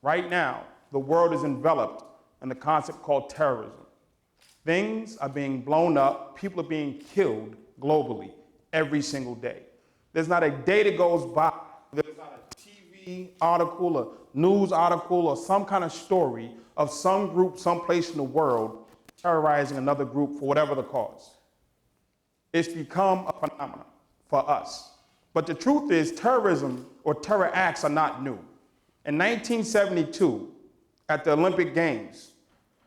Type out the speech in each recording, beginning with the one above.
Right now, the world is enveloped in the concept called terrorism. Things are being blown up, people are being killed globally every single day. There's not a day that goes by, there's not a TV article, a news article, or some kind of story of some group someplace in the world terrorizing another group for whatever the cause. It's become a phenomenon for us. But the truth is, terrorism or terror acts are not new. In 1972, at the Olympic Games,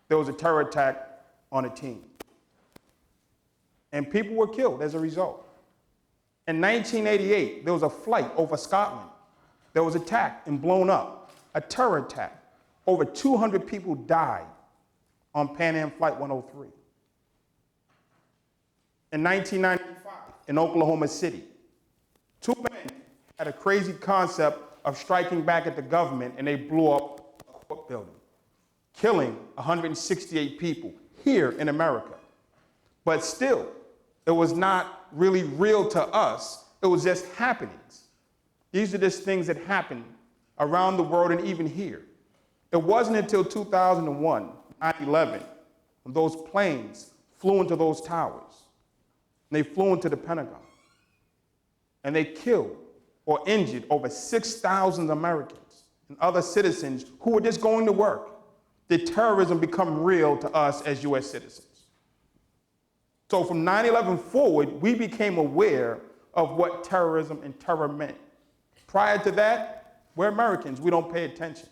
there was a terror attack on a team. And people were killed as a result. In 1988, there was a flight over Scotland. There was attacked and blown up, a terror attack. Over 200 people died on Pan Am Flight 103. In 1995, in Oklahoma City, two men had a crazy concept of striking back at the government, and they blew up a court building, killing 168 people here in America. But still, it was not really real to us. It was just happenings. These are just things that happen around the world and even here. It wasn't until 2001, 9/11, when those planes flew into those towers. And they flew into the Pentagon. And they killed or injured over 6,000 Americans and other citizens who were just going to work. Did terrorism become real to us as US citizens? So from 9/11 forward, we became aware of what terrorism and terror meant. Prior to that, we're Americans. We don't pay attention.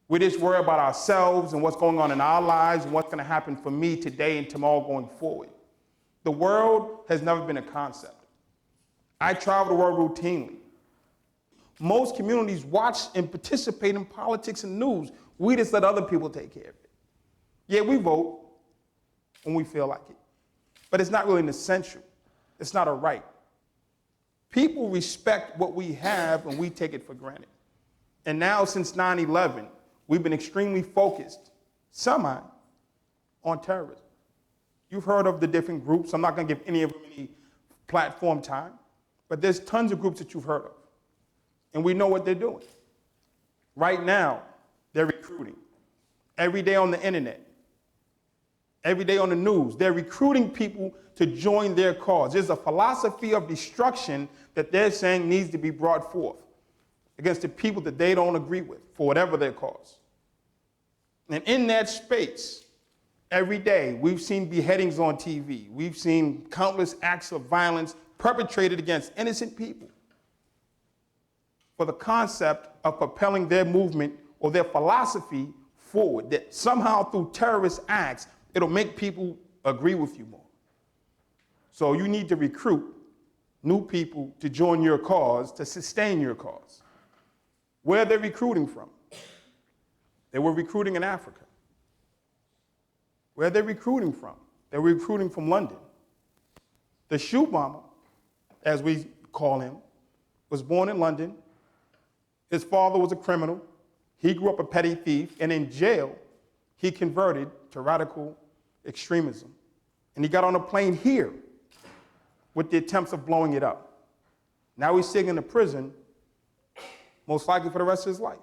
We just worry about ourselves and what's going on in our lives and what's going to happen for me today and tomorrow going forward. The world has never been a concept. I travel the world routinely. Most communities watch and participate in politics and news. We just let other people take care of it. Yeah, we vote when we feel like it, but it's not really an essential. It's not a right. People respect what we have and we take it for granted. And now since 9/11, we've been extremely focused, on terrorism. You've heard of the different groups. I'm not going to give any of them any platform time, but there's tons of groups that you've heard of. And we know what they're doing. Right now, they're recruiting. Every day on the internet, every day on the news, they're recruiting people to join their cause. There's a philosophy of destruction that they're saying needs to be brought forth against the people that they don't agree with for whatever their cause. And in that space, every day, we've seen beheadings on TV. We've seen countless acts of violence perpetrated against innocent people for the concept of propelling their movement or their philosophy forward, that somehow through terrorist acts, it'll make people agree with you more. So you need to recruit new people to join your cause, to sustain your cause. Where are they recruiting from? They were recruiting in Africa. Where are they recruiting from? They were recruiting from London. The shoe bomber, as we call him, was born in London. His father was a criminal. He grew up a petty thief, and in jail, he converted to radical extremism. And he got on a plane here with the attempts of blowing it up. Now he's sitting in a prison, most likely for the rest of his life.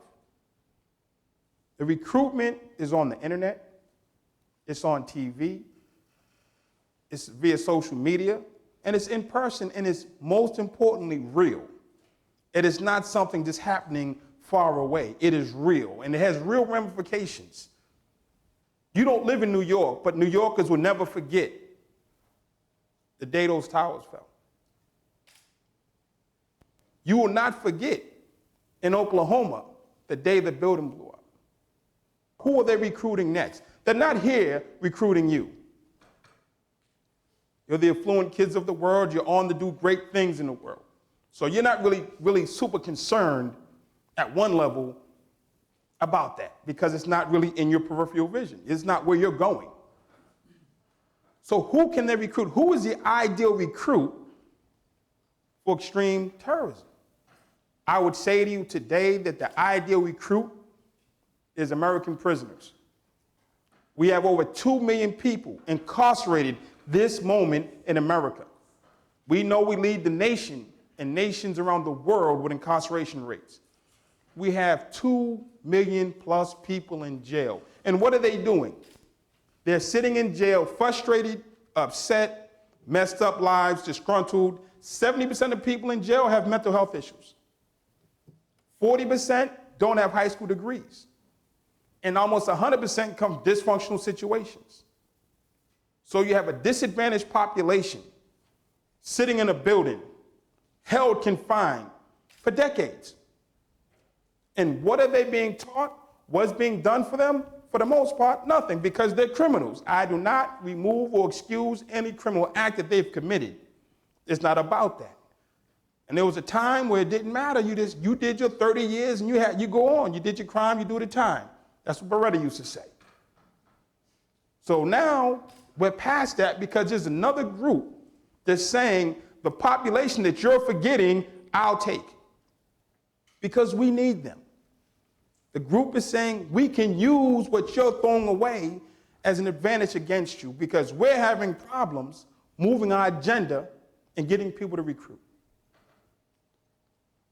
The recruitment is on the internet, it's on TV, it's via social media, and it's in person, and it's most importantly real. It is not something just happening far away. It is real, and it has real ramifications. You don't live in New York, but New Yorkers will never forget the day those towers fell. You will not forget in Oklahoma the day the building blew up. Who are they recruiting next? They're not here recruiting you. You're the affluent kids of the world. You're on to do great things in the world. So you're not really super concerned at one level about that because it's not really in your peripheral vision. It's not where you're going. So who can they recruit? Who is the ideal recruit for extreme terrorism? I would say to you today that the ideal recruit is American prisoners. We have over 2 million people incarcerated this moment in America. We know we lead the nation and nations around the world with incarceration rates. we have 2 million plus people in jail. And what are they doing? They're sitting in jail, frustrated, upset, messed up lives, disgruntled. 70% of people in jail have mental health issues. 40% don't have high school degrees. And almost 100% come from dysfunctional situations. So you have a disadvantaged population sitting in a building, held confined for decades. And what are they being taught? What's being done for them? For the most part, nothing, because they're criminals. I do not remove or excuse any criminal act that they've committed. It's not about that. And there was a time where it didn't matter. You did your 30 years and you go on. You did your crime, you do the time. That's what Beretta used to say. So now we're past that because there's another group that's saying the population that you're forgetting, I'll take. Because we need them. The group is saying we can use what you're throwing away as an advantage against you because we're having problems moving our agenda and getting people to recruit.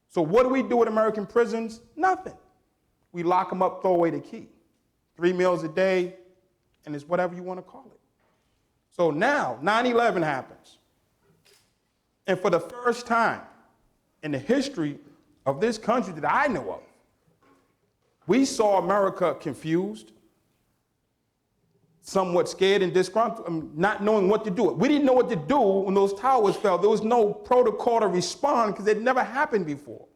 So what do we do at American prisons? Nothing. We lock them up, throw away the key. 3 meals a day, and it's whatever you want to call it. So now 9/11 happens. And for the first time in the history of this country that I know of, we saw America confused, somewhat scared and disgruntled, not knowing what to do. We didn't know what to do when those towers fell. There was no protocol to respond because it never happened before.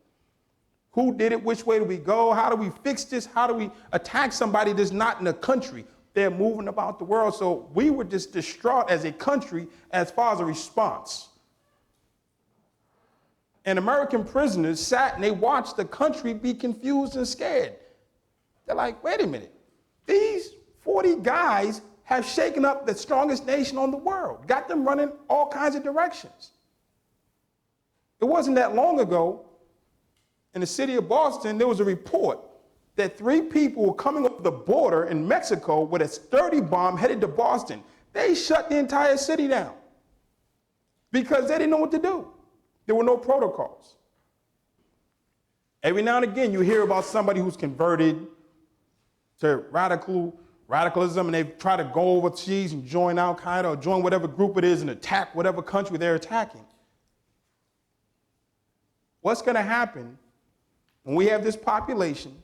Who did it? Which way do we go? How do we fix this? How do we attack somebody that's not in the country? They're moving about the world. So we were just distraught as a country as far as a response. And American prisoners sat and they watched the country be confused and scared. They're like, wait a minute, these 40 guys have shaken up the strongest nation on the world, got them running all kinds of directions. It wasn't that long ago, in the city of Boston, there was a report that 3 people were coming over the border in Mexico with a sturdy bomb headed to Boston. They shut the entire city down because they didn't know what to do. There were no protocols. Every now and again, you hear about somebody who's converted to radicalism, and they try to go overseas and join Al-Qaeda or join whatever group it is and attack whatever country they're attacking. What's going to happen when we have this population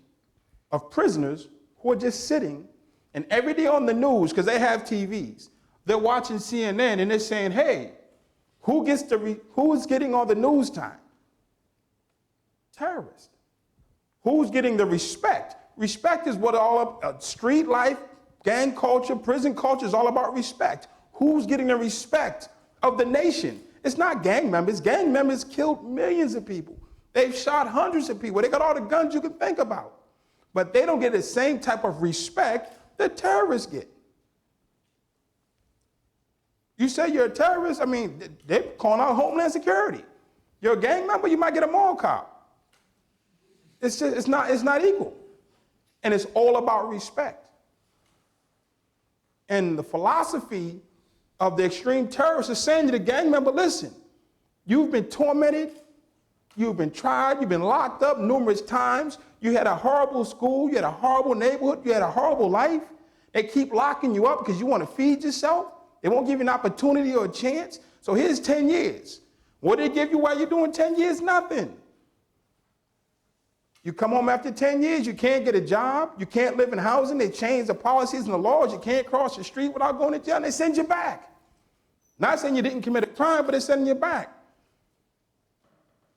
of prisoners who are just sitting, and every day on the news, because they have TVs, they're watching CNN and they're saying, hey, who is getting all the news time? Terrorists. Who's getting the respect? Respect is what street life, gang culture, prison culture is all about respect. Who's getting the respect of the nation? It's not gang members. Gang members killed millions of people. They've shot hundreds of people. They got all the guns you can think about. But they don't get the same type of respect that terrorists get. You say you're a terrorist, I mean, they're calling out Homeland Security. You're a gang member, you might get a mall cop. It's not equal. And it's all about respect. And the philosophy of the extreme terrorists is saying to the gang member, listen, you've been tormented, you've been tried, you've been locked up numerous times, you had a horrible school, you had a horrible neighborhood, you had a horrible life. They keep locking you up because you want to feed yourself. They won't give you an opportunity or a chance. So here's 10 years. What did they give you while you're doing 10 years? Nothing. You come home after 10 years, you can't get a job, you can't live in housing, they change the policies and the laws, you can't cross the street without going to jail, and they send you back. Not saying you didn't commit a crime, but they're sending you back.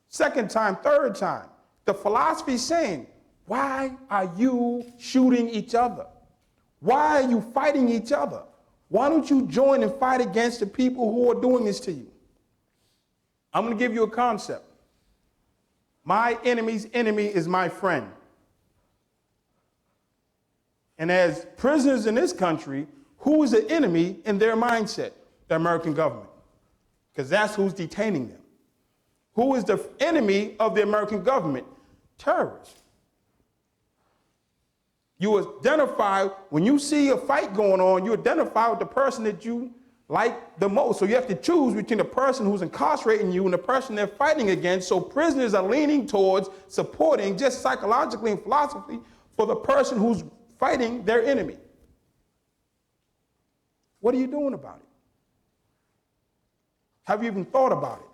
Second time, third time. The philosophy is saying, why are you shooting each other? Why are you fighting each other? Why don't you join and fight against the people who are doing this to you? I'm going to give you a concept. My enemy's enemy is my friend. And as prisoners in this country, who is the enemy in their mindset? The American government. Because that's who's detaining them. Who is the enemy of the American government? Terrorists. You identify, when you see a fight going on, you identify with the person that you like the most. So you have to choose between the person who's incarcerating you and the person they're fighting against. So prisoners are leaning towards supporting, just psychologically and philosophically, for the person who's fighting their enemy. What are you doing about it? Have you even thought about it?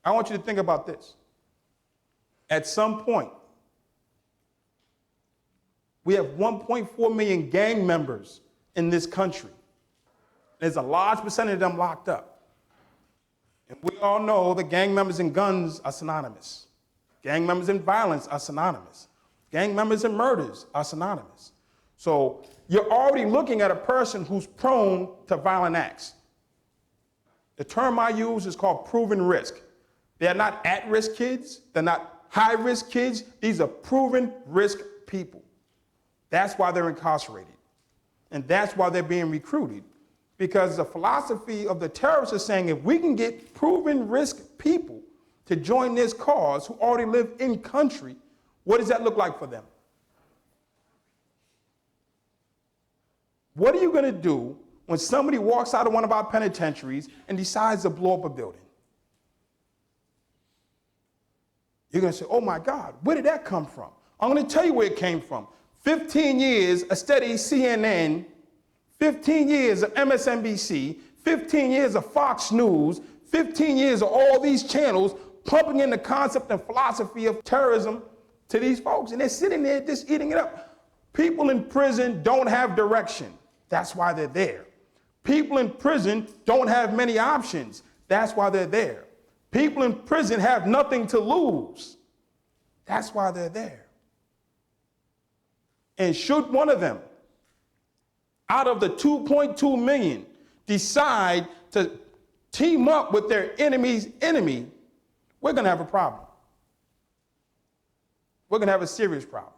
I want you to think about this. At some point, we have 1.4 million gang members in this country. There's a large percentage of them locked up. And we all know that gang members and guns are synonymous. Gang members and violence are synonymous. Gang members and murders are synonymous. So you're already looking at a person who's prone to violent acts. The term I use is called proven risk. They're not at-risk kids. They're not high-risk kids. These are proven risk people. That's why they're incarcerated. And that's why they're being recruited. Because the philosophy of the terrorists is saying if we can get proven risk people to join this cause who already live in country, what does that look like for them? What are you going to do when somebody walks out of one of our penitentiaries and decides to blow up a building? You're going to say, oh my God, where did that come from? I'm going to tell you where it came from. 15 years of steady CNN, 15 years of MSNBC, 15 years of Fox News, 15 years of all these channels pumping in the concept and philosophy of terrorism to these folks, and they're sitting there just eating it up. People in prison don't have direction. That's why they're there. People in prison don't have many options. That's why they're there. People in prison have nothing to lose. That's why they're there. And should one of them, out of the 2.2 million, decide to team up with their enemy's enemy, we're going to have a problem. We're going to have a serious problem.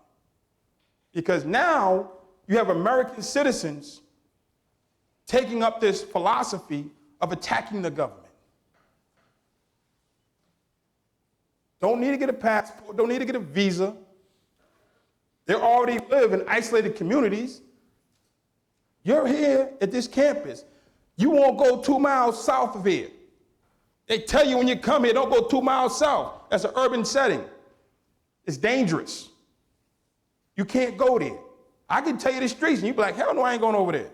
Because now you have American citizens taking up this philosophy of attacking the government. Don't need to get a passport, don't need to get a visa. They already live in isolated communities. You're here at this campus. You won't go 2 miles south of here. They tell you when you come here, don't go 2 miles south. That's an urban setting. It's dangerous. You can't go there. I can tell you the streets, and you'd be like, hell no, I ain't going over there.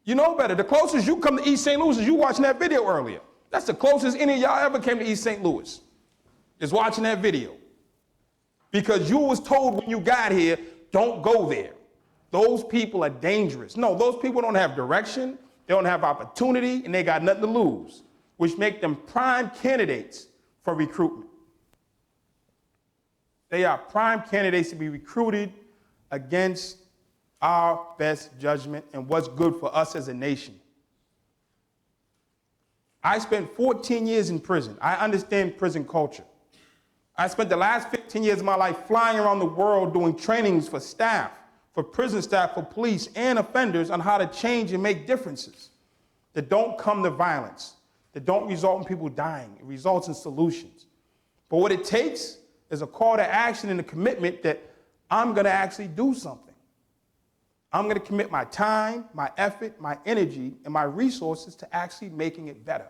You know better. The closest you come to East St. Louis is you watching that video earlier. That's the closest any of y'all ever came to East St. Louis, is watching that video. Because you was told when you got here, don't go there. Those people are dangerous. No, those people don't have direction, they don't have opportunity, and they got nothing to lose, which make them prime candidates for recruitment. They are prime candidates to be recruited against our best judgment and what's good for us as a nation. I spent 14 years in prison. I understand prison culture. I spent the last 15 years of my life flying around the world doing trainings for staff, for prison staff, for police and offenders on how to change and make differences that don't come to violence, that don't result in people dying. It results in solutions. But what it takes is a call to action and a commitment that I'm going to actually do something. I'm going to commit my time, my effort, my energy, and my resources to actually making it better.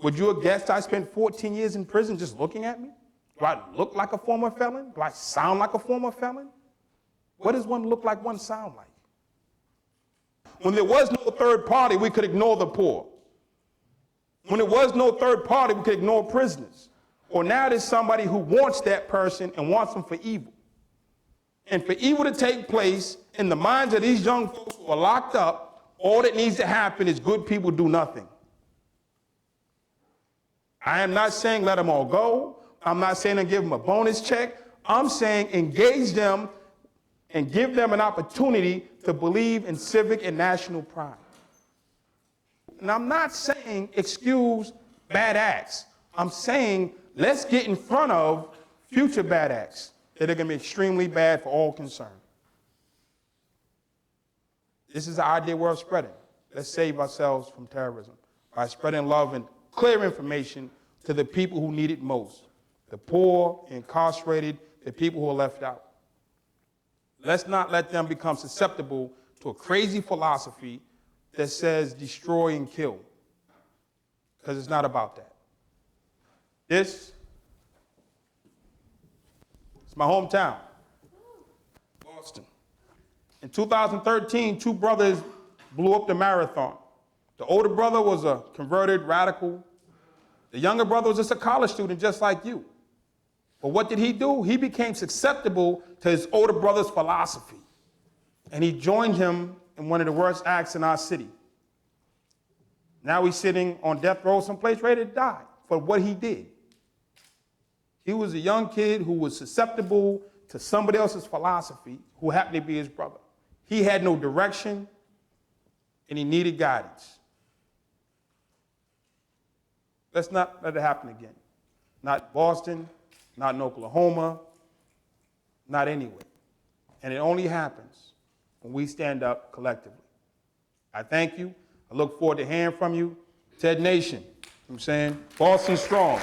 Would you have guessed I spent 14 years in prison just looking at me? Do I look like a former felon? Do I sound like a former felon? What does one look like, one sound like? When there was no third party, we could ignore the poor. When there was no third party, we could ignore prisoners. Or now there's somebody who wants that person and wants them for evil. And for evil to take place in the minds of these young folks who are locked up, all that needs to happen is good people do nothing. I am not saying let them all go. I'm not saying to give them a bonus check. I'm saying engage them and give them an opportunity to believe in civic and national pride. And I'm not saying excuse bad acts. I'm saying let's get in front of future bad acts that are going to be extremely bad for all concerned. This is the idea worth spreading. Let's save ourselves from terrorism by spreading love and clear information to the people who need it most, the poor, incarcerated, the people who are left out. Let's not let them become susceptible to a crazy philosophy that says destroy and kill. Because it's not about that. This is my hometown, Boston. In 2013, two brothers blew up the marathon. The older brother was a converted radical. The younger brother was just a college student just like you. But what did he do? He became susceptible to his older brother's philosophy. And he joined him in one of the worst acts in our city. Now he's sitting on death row someplace ready to die for what he did. He was a young kid who was susceptible to somebody else's philosophy who happened to be his brother. He had no direction and he needed guidance. Let's not let it happen again. Not in Boston, not in Oklahoma, not anywhere. And it only happens when we stand up collectively. I thank you. I look forward to hearing from you. TED Nation, you know what I'm saying? Boston strong.